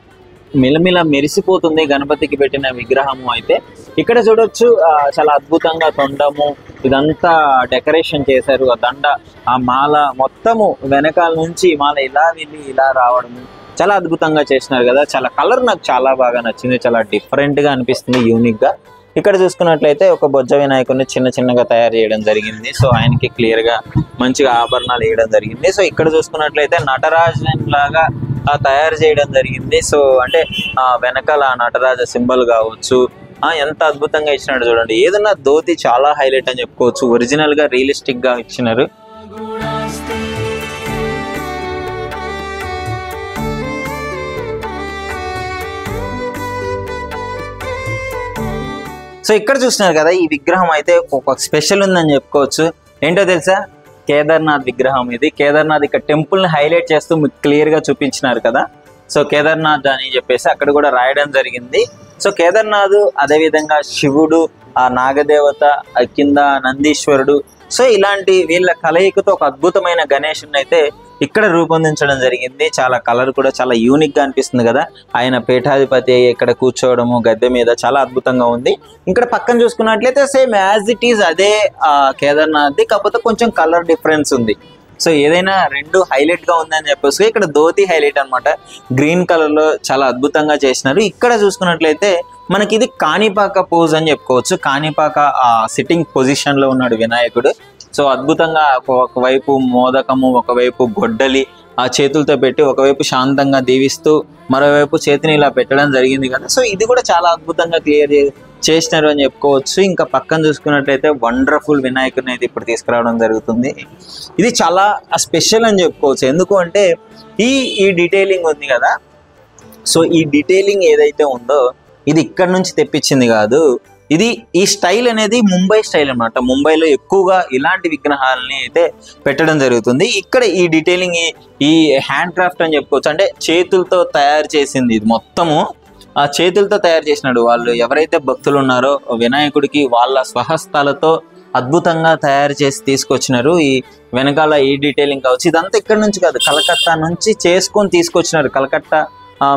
S2: మిలమిల మెరిసిపోతుంది గణపతికి పెట్టిన విగ్రహము అయితే. ఇక్కడ చూడొచ్చు చాలా అద్భుతంగా తొండము ఇదంతా డెకరేషన్ చేశారు. ఆ దండ, ఆ మాల మొత్తము వెనకాల నుంచి మాల ఇలా వెళ్ళి ఇలా రావడము చాలా అద్భుతంగా చేసినారు కదా. చాలా కలర్ నాకు చాలా బాగా నచ్చింది. చాలా డిఫరెంట్ గా అనిపిస్తుంది, యూనిక్ గా. ఇక్కడ చూసుకున్నట్లయితే ఒక బొజ్జ వినాయకుడిని చిన్నగా తయారు చేయడం జరిగింది. సో ఆయనకి క్లియర్ గా మంచిగా ఆభరణాలు వేయడం జరిగింది. సో ఇక్కడ చూసుకున్నట్లయితే నటరాజన్ లాగా తయారు చేయడం జరిగింది. సో అంటే వెనకాల నటరాజ సింబల్ కావచ్చు, ఎంత అద్భుతంగా ఇచ్చినాడు చూడండి. ఏదన్నా ధోతి చాలా హైలైట్ అని చెప్పుకోవచ్చు. ఒరిజినల్ గా రియలిస్టిక్ గా ఇచ్చినారు. సో ఇక్కడ చూస్తున్నారు కదా, ఈ విగ్రహం అయితే ఒక స్పెషల్ ఉందని చెప్పుకోవచ్చు. ఏంటో తెలుసా? కేదార్నాథ్ విగ్రహం ఇది. కేదార్నాథ్ ఇక్కడ టెంపుల్ ని హైలైట్ చేస్తూ మీకు క్లియర్ గా చూపించినారు కదా. సో కేదార్నాథ్ అని చెప్పేసి అక్కడ కూడా రాయడం జరిగింది. సో కేదార్నాథ్, అదేవిధంగా శివుడు, ఆ నాగదేవత, కింద నందీశ్వరుడు, సో ఇలాంటి వీళ్ళ కలయికతో ఒక అద్భుతమైన గణేశుని అయితే ఇక్కడ రూపొందించడం జరిగింది. చాలా కలర్ కూడా చాలా యూనిక్ గా అనిపిస్తుంది కదా. ఆయన పీఠాధిపతి ఇక్కడ కూర్చోవడము గద్దె మీద చాలా అద్భుతంగా ఉంది. ఇక్కడ పక్కన చూసుకున్నట్లయితే సేమ్ యాజ్ ఇట్ ఈస్ అదే కేదార్నాథ్, కాకపోతే కొంచెం కలర్ డిఫరెన్స్ ఉంది. సో ఏదైనా రెండు హైలైట్ గా ఉందని చెప్పేసి ఇక్కడ ధోతి హైలైట్ అనమాట. గ్రీన్ కలర్ లో చాలా అద్భుతంగా చేసినారు. ఇక్కడ చూసుకున్నట్లయితే మనకి ఇది కాణిపాక పోజ్ అని చెప్పుకోవచ్చు. కాణిపాక సిట్టింగ్ పొజిషన్ లో ఉన్నాడు వినాయకుడు. సో అద్భుతంగా ఒకవైపు మోదకము, ఒకవైపు గొడ్డలి ఆ చేతులతో పెట్టి ఒకవైపు శాంతంగా దీవిస్తూ మరోవైపు చేతిని ఇలా పెట్టడం జరిగింది కదా. సో ఇది కూడా చాలా అద్భుతంగా క్లియర్ చేసినారు అని చెప్పుకోవచ్చు. ఇంకా పక్కన చూసుకున్నట్లయితే వండర్ఫుల్ వినాయకుడిని అయితే ఇప్పుడు తీసుకురావడం జరుగుతుంది. ఇది చాలా స్పెషల్ అని చెప్పుకోవచ్చు. ఎందుకు అంటే ఈ డీటెయిలింగ్ ఉంది కదా. సో ఈ డీటెయిలింగ్ ఏదైతే ఉందో ఇది ఇక్కడ నుంచి తెప్పించింది కాదు. ఈ స్టైల్ అనేది ముంబై స్టైల్ అన్నమాట. ముంబైలో ఎక్కువగా ఇలాంటి విగ్రహాలని అయితే పెట్టడం జరుగుతుంది. ఇక్కడ ఈ డీటెయిలింగ్ ఈ హ్యాండ్ క్రాఫ్ట్ అని చెప్పుకోవచ్చు. అంటే చేతులతో తయారు చేసింది, ఇది మొత్తము ఆ చేతులతో తయారు చేసినాడు. వాళ్ళు ఎవరైతే భక్తులు ఉన్నారో వినాయకుడికి వాళ్ళ స్వహస్తాలతో అద్భుతంగా తయారు చేసి తీసుకొచ్చినారు. ఈ వెనకాల ఈ డీటెయిలింగ్ కావచ్చు, ఇదంతా ఇక్కడ నుంచి కాదు, కలకత్తా నుంచి చేసుకొని తీసుకొచ్చినారు. కలకత్తా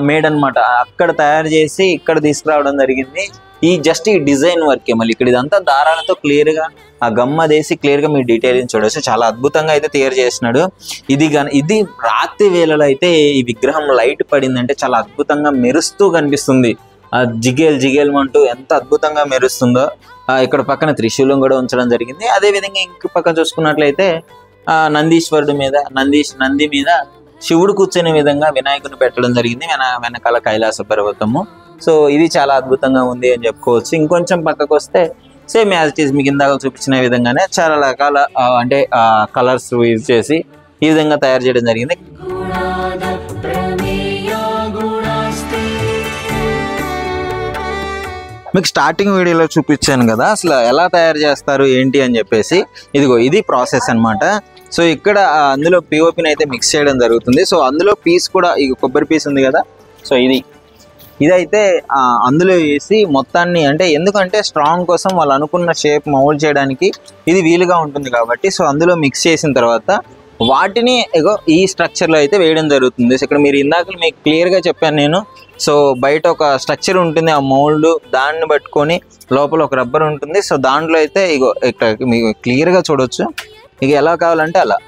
S2: మేడ్ అనమాట. అక్కడ తయారు చేసి ఇక్కడ తీసుకురావడం జరిగింది. ఈ జస్ట్ ఈ డిజైన్ వర్కే. మళ్ళీ ఇక్కడ ఇదంతా దారాలతో క్లియర్ గా ఆ గమ్మదేసి క్లియర్ గా మీరు డీటెయిలింగ్ చూడవచ్చు. చాలా అద్భుతంగా అయితే తయారు చేసినాడు. ఇది రాత్రి వేళలో అయితే ఈ విగ్రహం లైట్ పడిందంటే చాలా అద్భుతంగా మెరుస్తూ కనిపిస్తుంది. ఆ జిగేల్ అంటూ ఎంత అద్భుతంగా మెరుస్తుందో. ఇక్కడ పక్కన త్రిశూలం కూడా ఉంచడం జరిగింది. అదే విధంగా ఇంక పక్కన చూసుకున్నట్లయితే నందీశ్వరుడు మీద నంది మీద శివుడు కూర్చునే విధంగా వినాయకుని పెట్టడం జరిగింది. వెనకాల కైలాస పర్వతము. సో ఇది చాలా అద్భుతంగా ఉంది అని చెప్పుకోవచ్చు. ఇంకొంచెం పక్కకు వస్తే సేమ్ యాజ్ ఇట్ ఈస్ మీకు ఇందాక చూపించిన విధంగానే చాలా రకాల అంటే కలర్స్ యూజ్ చేసి ఈ విధంగా తయారు చేయడం జరిగింది. మీకు స్టార్టింగ్ వీడియోలో చూపించాను కదా అసలు ఎలా తయారు చేస్తారు ఏంటి అని చెప్పేసి. ఇది ప్రాసెస్ అన్నమాట. సో ఇక్కడ అందులో పిఓపిని అయితే మిక్స్ చేయడం జరుగుతుంది. సో అందులో పీస్ కూడా ఈ కొబ్బరి పీస్ ఉంది కదా, సో ఇదైతే అందులో వేసి మొత్తాన్ని, అంటే ఎందుకంటే స్ట్రాంగ్ కోసం వాళ్ళు అనుకున్న షేప్ మౌల్డ్ చేయడానికి ఇది వీలుగా ఉంటుంది కాబట్టి, సో అందులో మిక్స్ చేసిన తర్వాత వాటిని ఈ స్ట్రక్చర్లో అయితే వేయడం జరుగుతుంది. ఇక్కడ మీరు ఇందాక మీకు క్లియర్గా చెప్పాను నేను. సో బయట ఒక స్ట్రక్చర్ ఉంటుంది, ఆ మౌల్డ్ దాన్ని పట్టుకొని లోపల ఒక రబ్బర్ ఉంటుంది. సో దాంట్లో అయితే ఇక్కడ మీకు క్లియర్గా చూడొచ్చు. ఇక ఎలా కావాలంటే అలా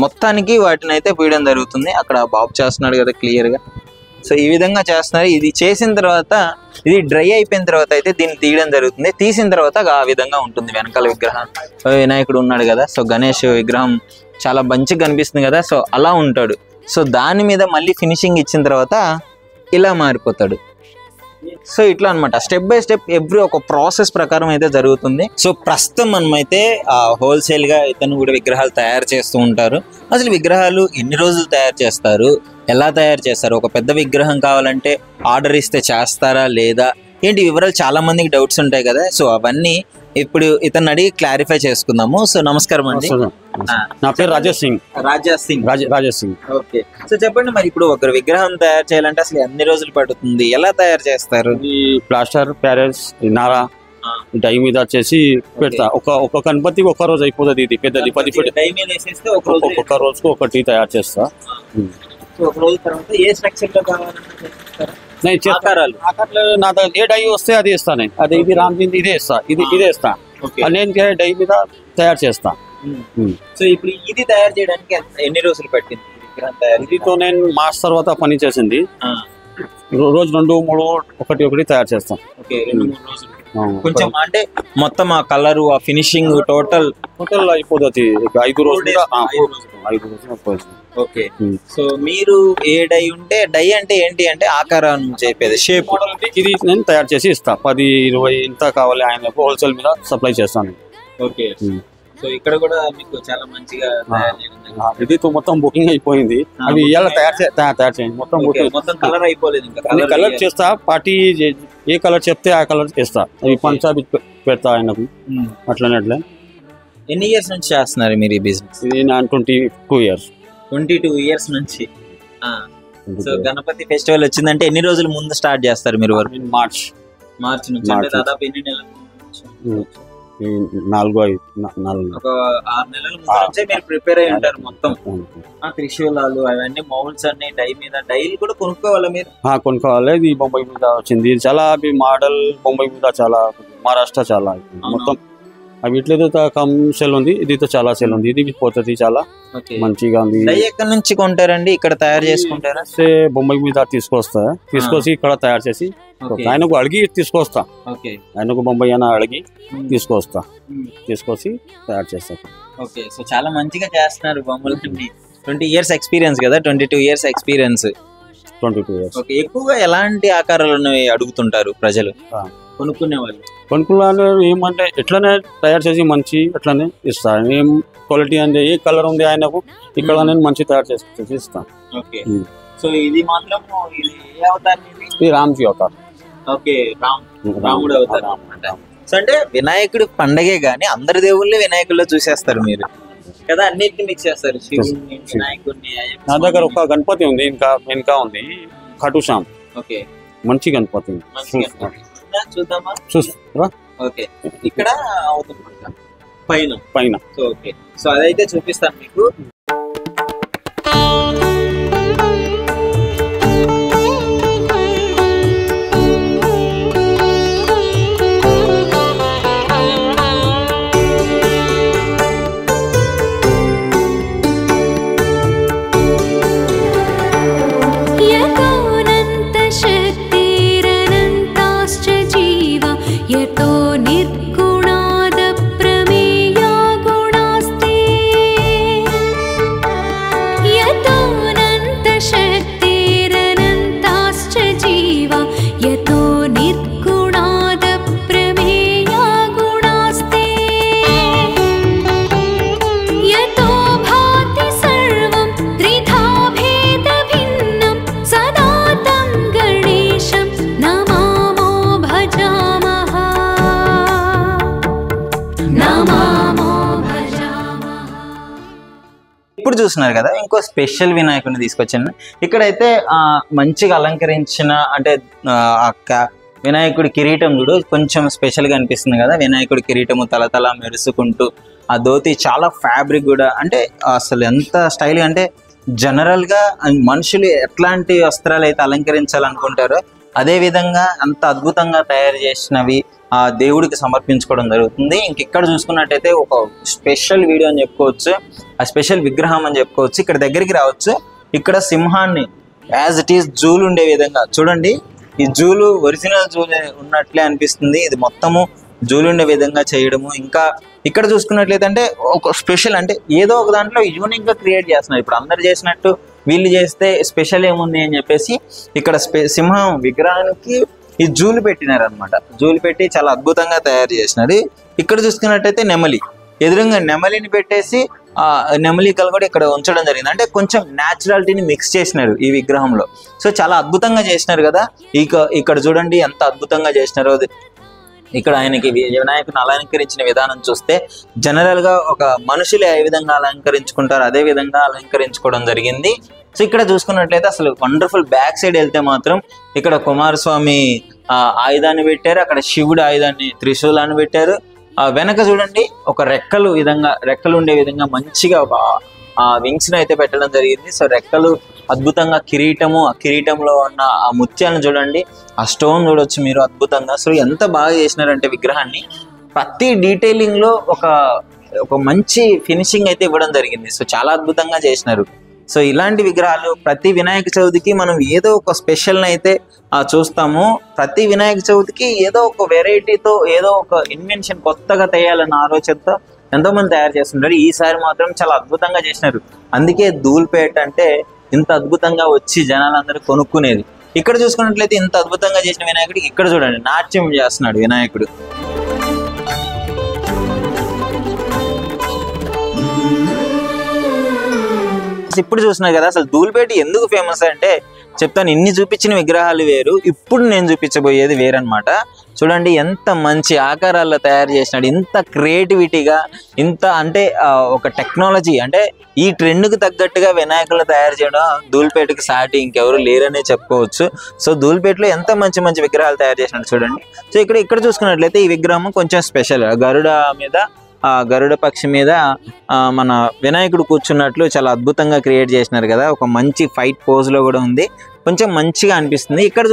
S2: మొత్తానికి వాటిని అయితే పూయడం జరుగుతుంది. అక్కడ బాబు చేస్తున్నాడు కదా క్లియర్గా. సో ఈ విధంగా చేస్తున్నారు. ఇది చేసిన తర్వాత ఇది డ్రై అయిపోయిన తర్వాత అయితే దీన్ని తీయడం జరుగుతుంది. తీసిన తర్వాత ఆ విధంగా ఉంటుంది వెనకాల విగ్రహం. వినాయకుడు ఉన్నాడు కదా, సో గణేష్ విగ్రహం చాలా మంచిగా కనిపిస్తుంది కదా, సో అలా ఉంటాడు. సో దాని మీద మళ్ళీ ఫినిషింగ్ ఇచ్చిన తర్వాత ఇలా మారిపోతాడు. సో ఇట్లా అనమాట, స్టెప్ బై స్టెప్ ఎవ్రీ ఒక ప్రాసెస్ ప్రకారం అయితే జరుగుతుంది. సో ప్రస్తుతం మనమైతే హోల్సేల్ గా ఇతను కూడా విగ్రహాలు తయారు చేస్తూ ఉంటారు. అసలు విగ్రహాలు ఎన్ని రోజులు తయారు చేస్తారు, ఎలా తయారు చేస్తారు, ఒక పెద్ద విగ్రహం కావాలంటే ఆర్డర్ ఇస్తే చేస్తారా లేదా ఏంటి వివరాలు చాలా మందికి డౌట్స్ ఉంటాయి కదా. సో అవన్నీ ఇప్పుడు ఇతను అడిగి క్లారిఫై చేసుకుందాము. సో నమస్కారం అండి,
S3: నా పేరు రాజేష్ సింగ్.
S2: ఓకే, సో చెప్పండి మరి ఇప్పుడు ఒక విగ్రహం తయారు చేయాలంటే అసలు ఎన్ని రోజులు పడుతుంది, ఎలా తయారు చేస్తారు?
S3: ఈ ప్లాస్టర్ ప్యారెల్స్ నారా డై మీద వచ్చేసి పెడతా. ఒక గణపతికి ఒక రోజు అయిపోతుంది. ఇది పెద్దది 10 ఫీట్
S2: డై మీద వేసేస్తే
S3: ఒక్కొక్క రోజుకు ఒకటి తయారు చేస్తా.
S2: ఒక రోజు తర్వాత ఏ స్ట్రక్చర్ లో కావాలంటే
S3: నా దగ్గర ఏ డై వస్తే అది ఇస్తా. నేను అది ఇది రామ్జీంది ఇదే ఇస్తా, ఇదే ఇస్తా. నేను డై మీద తయారు చేస్తా.
S2: సో ఇప్పుడు ఇది తయారు చేయడానికి ఎన్ని రోజులు పట్టింది?
S3: ఇదితో నేను మార్చ్ తర్వాత పని చేసింది. రోజు 2, 3 ఒకటి తయారు చేస్తాం.
S2: కొంచెం అంటే మొత్తం ఆ కలర్ ఆ ఫినిషింగ్ టోటల్
S3: అయిపోతుంది 5 రోజులు.
S2: ఓకే, సో మీరు ఏ డై ఉంటే డై అంటే ఏంటి అంటే ఆకారం చెప్పేది షేప్.
S3: ఇది నేను తయారు చేసి ఇస్తా. 10, 20 ఇంత కావాలి ఆయన హోల్సేల్ మీద సప్లై చేస్తాను.
S2: ఓకే, సో ఇక్కడ కూడా మీకు చాలా మంచిగా
S3: ఇది మొత్తం బుకింగ్ అయిపోయింది. అవి ఇలా తయారు చేయండి.
S2: మొత్తం కలర్ అయిపోలేదు.
S3: కలర్ చేస్తా. పార్టీ ఏ కలర్ చెప్తే ఆ కలర్ చేస్తా. అవి పంచాబి పెడతా ఆయనకు. అట్లా
S2: ఎన్ని ఇయర్స్ నుంచి చేస్తున్నారు మీరు ఈ బిజినెస్?
S3: ఇది నా 22 ఇయర్స్.
S2: 22 ఇయర్స్ నుంచి. సో గణపతి ఫెస్టివల్ వచ్చిందంటే ఎన్ని రోజుల ముందు స్టార్ట్ చేస్తారు మీరు వర్క్?
S3: మార్చ్
S2: నుంచి. అంటే దాదాపు ఎన్ని నెలల ముందు?
S3: 4-5
S2: ఒక 6 నెలల ముందు నుంచే మీరు ప్రిపేర్ అయి ఉంటారు మొత్తం. త్రిశూలాలు అవన్నీ మౌల్డ్స్ అన్ని డై మీద. డైలు కూడా కొనుక్కోవాలి మీరు?
S3: కొనుక్కోవాలి. ఇది బొంబాయి మీద వచ్చింది. చాలా మోడల్ బొంబాయి మీద, చాలా మహారాష్ట్ర చాలా మొత్తం. అవి ఇట్లయితే కమ్ సెల్ ఉంది, ఇదితో చాలా సెల్ ఉంది. ఇది పోతుంది చాలా మంచిగా ఉంది.
S2: డై ఎక్కడి నుంచి కొంటారండి? ఇక్కడ తయారు చేసుకుంటారా?
S3: బొంబాయి మీద తీసుకొచ్చి ఇక్కడ తయారు చేసి ఆయనకు అడిగి తీసుకొస్తా. ఆయనకు బొంబాయి అయినా అడిగి తీసుకొచ్చి తయారు చేస్తా.
S2: ఓకే, సో చాలా మంచిగా చేస్తున్నారు బొమ్మలు. 20 ఇయర్స్ ఎక్స్పీరియన్స్ కదా? 22 ఇయర్స్ ఎక్స్పీరియన్స్.
S3: 22 ఇయర్స్.
S2: ఓకే, ఎక్కువగా ఎలాంటి ఆకారాలు ఉన్నవి అడుగుతుంటారు ప్రజలు కొనుక్కునే వాళ్ళు?
S3: ఏమంటే ఎట్లనే తయారు చేసి మంచి అట్లనే ఇస్తాను. ఏం క్వాలిటీ అంటే ఏ కలర్ ఉంది ఆయనకు ఇక్కడ నేను మంచి తయారు చేసి ఇస్తాను.
S2: ఓకే, సో ఇది మాత్రం ఇది ఏ అవతారం?
S3: ఇది రామ్జీ అవతారం.
S2: ఓకే, రాముడు అవతారం. సో అంటే వినాయకుడి పండగే గానీ అందరి దేవుళ్ళని వినాయకుల్లో చూసేస్తారు మీరు కదా, అన్నిటిని మిక్స్ చేస్తారు, శివుడిని వినాయకుడిని.
S3: నా దగ్గర ఒక గణపతి ఉంది, ఇంకా ఉంది ఖటుశ్యామ్.
S2: ఓకే,
S3: మంచి గణపతి ఉంది.
S2: చూద్దామా?
S3: చూస్తారా?
S2: ఓకే, ఇక్కడ అవుతుంది పైన. సో ఓకే, సో అదైతే చూపిస్తాను మీకు. ఇప్పుడు చూస్తున్నారు కదా, ఇంకో స్పెషల్ వినాయకుడిని తీసుకొచ్చాను. ఇక్కడైతే మంచిగా అలంకరించిన అంటే వినాయకుడి కిరీటం చూడు కొంచెం స్పెషల్గా అనిపిస్తుంది కదా. వినాయకుడి కిరీటము తలతల మెరుసుకుంటూ, ఆ ధోతి చాలా ఫ్యాబ్రిక్ కూడా, అంటే అసలు ఎంత స్టైల్గా అంటే జనరల్గా మనుషులు ఎట్లాంటి వస్త్రాలు అయితే అలంకరించాలనుకుంటారో అదే విధంగా అంత అద్భుతంగా తయారు చేసినవి ఆ దేవుడికి సమర్పించుకోవడం జరుగుతుంది. ఇంకెక్కడ చూసుకున్నట్టయితే ఒక స్పెషల్ వీడియో అని చెప్పుకోవచ్చు, ఆ స్పెషల్ విగ్రహం అని చెప్పుకోవచ్చు. ఇక్కడ దగ్గరికి రావచ్చు. ఇక్కడ సింహాన్ని యాజ్ ఇట్ ఈస్ జూలు ఉండే విధంగా చూడండి. ఈ జూలు ఒరిజినల్ జూలు ఉన్నట్లే అనిపిస్తుంది. ఇది మొత్తము జూలు ఉండే విధంగా చేయడము. ఇంకా ఇక్కడ చూసుకున్నట్లయితే అంటే ఒక స్పెషల్ అంటే ఏదో ఒక దాంట్లో యూనిక్ గా క్రియేట్ చేస్తున్నారు. ఇప్పుడు అందరు చేసినట్టు వీళ్ళు చేస్తే స్పెషల్ ఏముంది అని చెప్పేసి ఇక్కడ సింహం విగ్రహానికి ఈ జూలు పెట్టినారు అనమాట. జూలు పెట్టి చాలా అద్భుతంగా తయారు చేసినారు. ఇక్కడ చూసుకున్నట్టయితే నెమలి, ఎదురుగా నెమలిని పెట్టేసి ఆ నెమలికలు కూడా ఇక్కడ ఉంచడం జరిగింది. అంటే కొంచెం న్యాచురాలిటీని మిక్స్ చేసినారు ఈ విగ్రహంలో. సో చాలా అద్భుతంగా చేసినారు కదా. ఇక్కడ చూడండి ఎంత అద్భుతంగా చేసినారో. ఇక్కడ ఆయనకి వినాయకుని అలంకరించిన విధానం చూస్తే జనరల్ గా ఒక మనుషులు ఏ విధంగా అలంకరించుకుంటారో అదే విధంగా అలంకరించుకోవడం జరిగింది. సో ఇక్కడ చూసుకున్నట్లయితే అసలు వండర్ఫుల్. బ్యాక్ సైడ్ వెళ్తే మాత్రం ఇక్కడ కుమారస్వామి ఆయుధాన్ని పెట్టారు, అక్కడ శివుడు ఆయుధాన్ని త్రిశూలాన్ని పెట్టారు. వెనక చూడండి ఒక రెక్కలు ఉండే విధంగా మంచిగా ఆ వింగ్స్ ను అయితే పెట్టడం జరిగింది. సో రెక్కలు అద్భుతంగా, ఆ కిరీటంలో ఉన్న ఆ ముత్యాలను చూడండి, ఆ స్టోన్ చూడొచ్చు మీరు అద్భుతంగా. సో ఎంత బాగా చేసినారంటే విగ్రహాన్ని ప్రతి డీటెయిలింగ్ లో ఒక మంచి ఫినిషింగ్ అయితే ఇవ్వడం జరిగింది. సో చాలా అద్భుతంగా చేసినారు. సో ఇలాంటి విగ్రహాలు ప్రతి వినాయక చవితికి మనం ఏదో ఒక స్పెషల్ అయితే చూస్తాము. ప్రతి వినాయక చవితికి ఏదో ఒక వెరైటీతో ఏదో ఒక ఇన్వెన్షన్ కొత్తగా తేయాలన్న ఆలోచనతో ఎంతో మంది తయారు చేస్తున్నారు. ఈసారి మాత్రం చాలా అద్భుతంగా చేసినారు. అందుకే ధూల్పేట అంటే ఇంత అద్భుతంగా వచ్చి జనాలందరూ కొనుక్కునేది. ఇక్కడ చూసుకున్నట్లయితే ఇంత అద్భుతంగా చేసిన వినాయకుడికి ఇక్కడ చూడండి నాట్యం చేస్తున్నాడు వినాయకుడు. ఇప్పుడు చూస్తున్నారు కదా, అసలు ధూల్పేట ఎందుకు ఫేమస్ అంటే చెప్తాను. ఇన్ని చూపించిన విగ్రహాలు వేరు, ఇప్పుడు నేను చూపించబోయేది వేరనమాట. చూడండి ఎంత మంచి ఆకారాల్లో తయారు చేసినాడు, ఇంత క్రియేటివిటీగా, ఇంత అంటే ఒక టెక్నాలజీ. అంటే ఈ ట్రెండ్కి తగ్గట్టుగా వినాయకులు తయారు చేయడం ధూల్పేటకి సాటి ఇంకెవరు లేరనే చెప్పుకోవచ్చు. సో ధూల్పేటలో ఎంత మంచి మంచి విగ్రహాలు తయారు చేసినాడు చూడండి. సో ఇక్కడ చూసుకున్నట్లయితే ఈ విగ్రహం కొంచెం స్పెషల్. గరుడ పక్షి మీద మన వినాయకుడు కూర్చున్నట్లు చాలా అద్భుతంగా క్రియేట్ చేసినారు కదా. ఒక మంచి ఫైట్ పోజ్ లో కూడా ఉంది, కొంచెం మంచిగా అనిపిస్తుంది. ఇక్కడ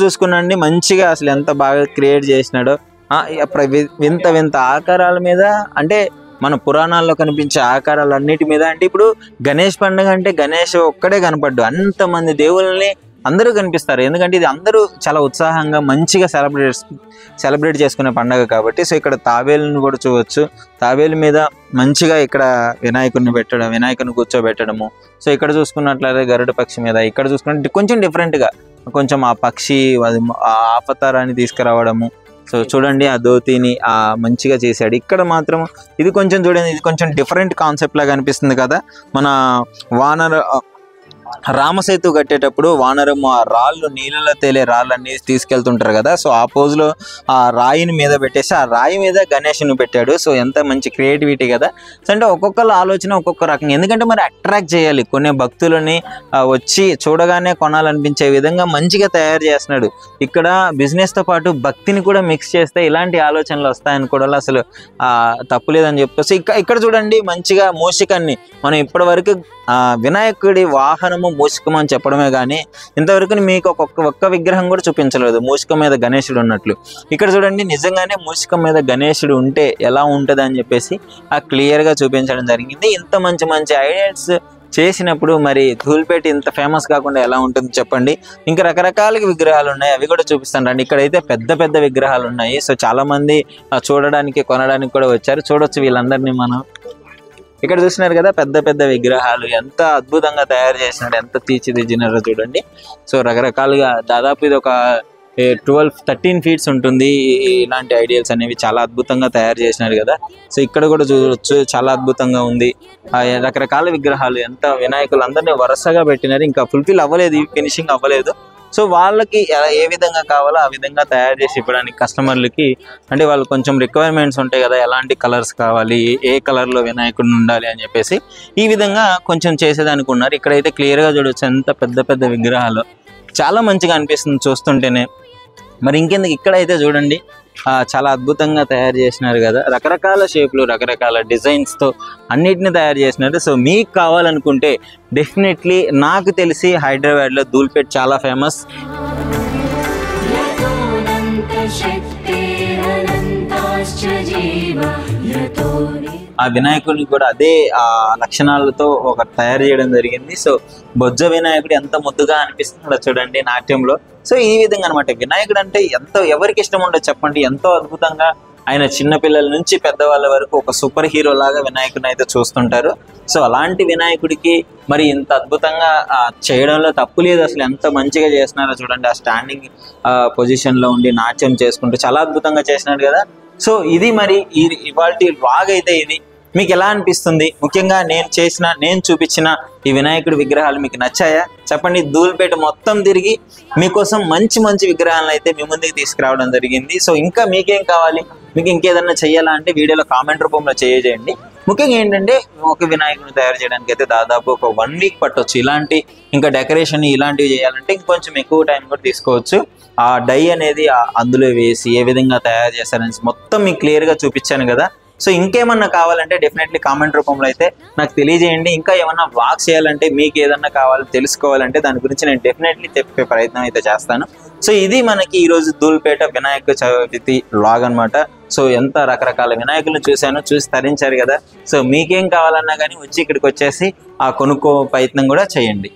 S2: చూసుకున్నాండి మంచిగా అసలు ఎంత బాగా క్రియేట్ చేసినాడో. వింత ఆకారాల మీద, అంటే మన పురాణాల్లో కనిపించే ఆకారాలన్నిటి మీద. అంటే ఇప్పుడు గణేష్ పండుగ అంటే గణేష్ ఒక్కడే కనపడ్డు, అంతమంది దేవుళ్ళని అందరూ కనిపిస్తారు. ఎందుకంటే ఇది అందరూ చాలా ఉత్సాహంగా మంచిగా సెలబ్రేట్ చేసుకునే పండుగ కాబట్టి. సో ఇక్కడ తాబేలును కూడా చూడవచ్చు. తాబేలు మీద మంచిగా ఇక్కడ వినాయకుని కూర్చోబెట్టడము. సో ఇక్కడ చూసుకున్నట్లయితే గరుడ పక్షి మీద, ఇక్కడ చూసుకుంటే కొంచెం డిఫరెంట్గా కొంచెం ఆ పక్షి ఆపతారాన్ని తీసుకురావడము. సో చూడండి ఆ ధోతిని మంచిగా చేశాడు. ఇక్కడ మాత్రం ఇది కొంచెం చూడండి, ఇది కొంచెం డిఫరెంట్ కాన్సెప్ట్ లాగా అనిపిస్తుంది కదా. మన రామసేతు కట్టేటప్పుడు వానరము ఆ రాళ్ళు నీళ్ళలో తేలే రాళ్ళన్నీ తీసుకెళ్తుంటారు కదా. సో ఆ పోజులో ఆ రాయిని మీద పెట్టేసి ఆ రాయి మీద గణేష్ని పెట్టాడు. సో ఎంత మంచి క్రియేటివిటీ కదా. సో అంటే ఒక్కొక్కళ్ళ ఆలోచన ఒక్కొక్క రకంగా, ఎందుకంటే మరి అట్రాక్ట్ చేయాలి, కొన్ని భక్తులని వచ్చి చూడగానే కొనాలనిపించే విధంగా మంచిగా తయారు చేస్తున్నాడు. ఇక్కడ బిజినెస్తో పాటు భక్తిని కూడా మిక్స్ చేస్తే ఇలాంటి ఆలోచనలు వస్తాయని కూడా అసలు తప్పులేదని చెప్పుకోవచ్చు. ఇక్కడ చూడండి మంచిగా మూషికాన్ని మనం ఇప్పటి వరకు వినాయకుడి వాహనము మూషికం అని చెప్పడమే కానీ ఇంతవరకు మీకు ఒక్క విగ్రహం కూడా చూపించలేదు మూషికం మీద గణేశుడు ఉన్నట్లు. ఇక్కడ చూడండి నిజంగానే మూషికం మీద గణేశుడు ఉంటే ఎలా ఉంటుంది అని చెప్పేసి క్లియర్గా చూపించడం జరిగింది. ఇంత మంచి మంచి ఐడియాస్ చేసినప్పుడు మరి ధూల్పేట ఇంత ఫేమస్ కాకుండా ఎలా ఉంటుంది చెప్పండి. ఇంకా రకరకాల విగ్రహాలు ఉన్నాయి, అవి కూడా చూపిస్తాను రండి. ఇక్కడైతే పెద్ద పెద్ద విగ్రహాలు ఉన్నాయి. సో చాలా మంది చూడడానికి కొనడానికి కూడా వచ్చారు. చూడొచ్చు వీళ్ళందరినీ మనం. ఇక్కడ చూసినారు కదా పెద్ద పెద్ద విగ్రహాలు ఎంత అద్భుతంగా తయారు చేసినారు, ఎంత తీర్చిదిద్దినారో చూడండి. సో రకరకాలుగా దాదాపు ఇది ఒక 12-13 ఫీట్స్ ఉంటుంది. ఇలాంటి ఐడియల్స్ అనేవి చాలా అద్భుతంగా తయారు చేసినారు కదా. సో ఇక్కడ కూడా చూడొచ్చు చాలా అద్భుతంగా ఉంది. రకరకాల విగ్రహాలు ఎంత వినాయకులు అందరినీ వరుసగా పెట్టినారు. ఇంకా ఫుల్ఫిల్ అవ్వలేదు, ఫినిషింగ్ అవ్వలేదు. సో వాళ్ళకి ఏ విధంగా కావాలో ఆ విధంగా తయారు చేసి ఇవ్వడానికి కస్టమర్లకి, అంటే వాళ్ళు కొంచెం రిక్వైర్మెంట్స్ ఉంటాయి కదా, ఎలాంటి కలర్స్ కావాలి, ఏ కలర్లో వినాయకుడిని ఉండాలి అని చెప్పేసి ఈ విధంగా కొంచెం చేసేదానికి ఉన్నారు. ఇక్కడైతే క్లియర్గా చూడవచ్చు ఎంత పెద్ద పెద్ద విగ్రహాలు, చాలా మంచిగా అనిపిస్తుంది చూస్తుంటేనే. మరి ఇంకెందుకు ఇక్కడైతే చూడండి చాలా అద్భుతంగా తయారు చేసినారు కదా, రకరకాల షేప్లు రకరకాల డిజైన్స్తో అన్నిటిని తయారు చేసినారు. సో మీకు కావాలనుకుంటే డెఫినెట్లీ నాకు తెలిసి హైదరాబాద్లో ధూల్పేట్ చాలా ఫేమస్. ఆ వినాయకుడిని కూడా అదే లక్షణాలతో ఒక తయారు చేయడం జరిగింది. సో బొజ్జ వినాయకుడు ఎంత ముద్దుగా అనిపిస్తున్నాడో చూడండి నాట్యంలో. సో ఈ విధంగా అనమాట వినాయకుడు అంటే ఎవరికి ఇష్టం ఉండదు చెప్పండి. ఎంతో అద్భుతంగా ఆయన చిన్నపిల్లల నుంచి పెద్దవాళ్ళ వరకు ఒక సూపర్ హీరో లాగా వినాయకుడిని అయితే చూస్తుంటారు. సో అలాంటి వినాయకుడికి మరి ఇంత అద్భుతంగా చేయడంలో తప్పు లేదు. అసలు ఎంత మంచిగా చేస్తున్నారో చూడండి. ఆ స్టాండింగ్ పొజిషన్లో ఉండి నాట్యం చేసుకుంటూ చాలా అద్భుతంగా చేసినాడు కదా. సో ఇది మరి ఇవాళ వ్లాగ్ అయితే ఇది మీకు ఎలా అనిపిస్తుంది? ముఖ్యంగా నేను చూపించిన ఈ వినాయకుడి విగ్రహాలు మీకు నచ్చాయా చెప్పండి. ధూల్పేట మొత్తం తిరిగి మీకోసం మంచి మంచి విగ్రహాలను అయితే మీ ముందుకు తీసుకురావడం జరిగింది. సో ఇంకా మీకేం కావాలి, మీకు ఇంకేదన్నా చెయ్యాలా అంటే వీడియోలో కామెంట్ రూపంలో చేయండి. ముఖ్యంగా ఏంటంటే ఒక వినాయకుడిని తయారు చేయడానికి అయితే దాదాపు ఒక 1 వీక్ పట్టవచ్చు. ఇలాంటి ఇంకా డెకరేషన్ ఇలాంటివి చేయాలంటే ఇంకొంచెం ఎక్కువ టైం కూడా తీసుకోవచ్చు. ఆ డై అనేది అందులో వేసి ఏ విధంగా తయారు చేస్తారని మొత్తం మీకు క్లియర్గా చూపించాను కదా. సో ఇంకేమన్నా కావాలంటే డెఫినెట్లీ కామెంట్ రూపంలో అయితే నాకు తెలియజేయండి. ఇంకా ఏమన్నా వ్లాగ్ చేయాలంటే మీకు ఏదన్నా కావాలి తెలుసుకోవాలంటే దాని గురించి నేను డెఫినెట్లీ చెప్పే ప్రయత్నం అయితే చేస్తాను. సో ఇది మనకి ఈరోజు ధూల్పేట వినాయక చవితి వ్లాగ్ అనమాట. సో ఎంత రకరకాల వినాయకులను చూసి తరించారు కదా. సో మీకేం కావాలన్నా కానీ వచ్చి ఇక్కడికి వచ్చేసి కొనుక్కో ప్రయత్నం కూడా చేయండి.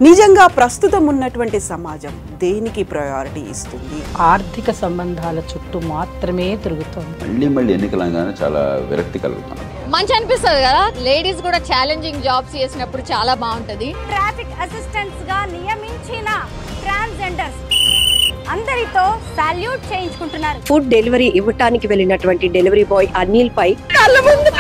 S4: నిజంగా ప్రస్తుతం ఉన్నటువంటి సమాజం దేనికి ప్రయారిటీ ఇస్తుంది?
S5: ఆర్థిక సంబంధాల చుట్టూ మాత్రమే తిరుగుతుంది.
S6: మళ్ళీ ఎన్నికలంగానే చాలా విరక్తి కలుగుతాను.
S7: మంచి అనిపిస్తుంది కదా, లేడీస్ కూడా ఛాలెంజింగ్ జాబ్స్ చేసినప్పుడు చాలా బాగుంటది.
S8: ట్రాఫిక్ అసిస్టెంట్స్ గా నియమించిన ట్రాన్స్జెండర్స్ అందరితో సాల్యూట్ చేయించుకుంటున్నారు.
S9: ఫుడ్ డెలివరీ ఇవ్వటానికి వెళ్ళినటువంటి డెలివరీ బాయ్ అనిల్ పై కళ్ళ ముందు